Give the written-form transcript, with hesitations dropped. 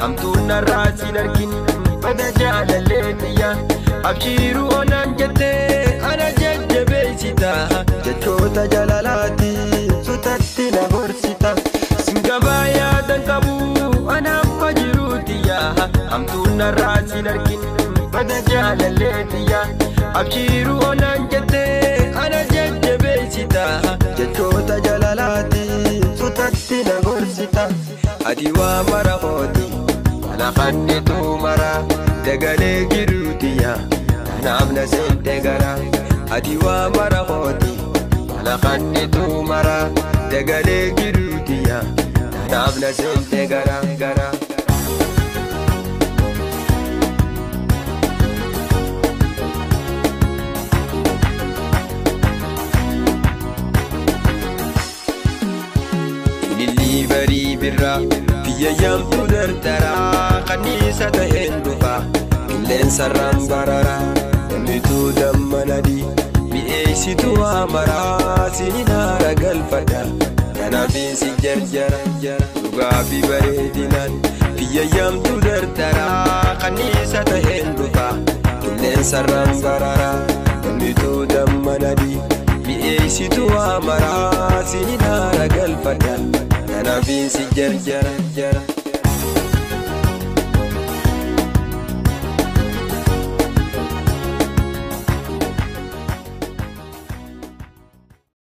hamtuun arraasin argin bada jaalaleetiya abshiiruu onaan jettee ana jajjabeessita jechoota jaalalaati sutatti na gorsita singabaa yaadan qabu anaaf jiruutiya hamtuun arraasin argin bada jaalaleetiya abshiiruu onaan jettee ana jajjabeessita jechoota jaalalaati sutatti na gorsita ati waa mara qooti ana qannitu mara dagalee jiruutiya naaf na seente gara ati waa mara qooti ana qannitu mara dagalee jiruutiya naaf na seente gara bari birra biyya yamtu dardara kanisa ta'een dhufa qilleensa rambarara mitu dammanadi mi'eessitu amara sininaara galfadha kanaafi si jarjara dhugaafi bareedinaan biyya yamtu dardara kanisa ta'een dhufa qilleensa rambarara mitu dammanadi mi'eessitu amara sininaara galfadha Nabi si jarjara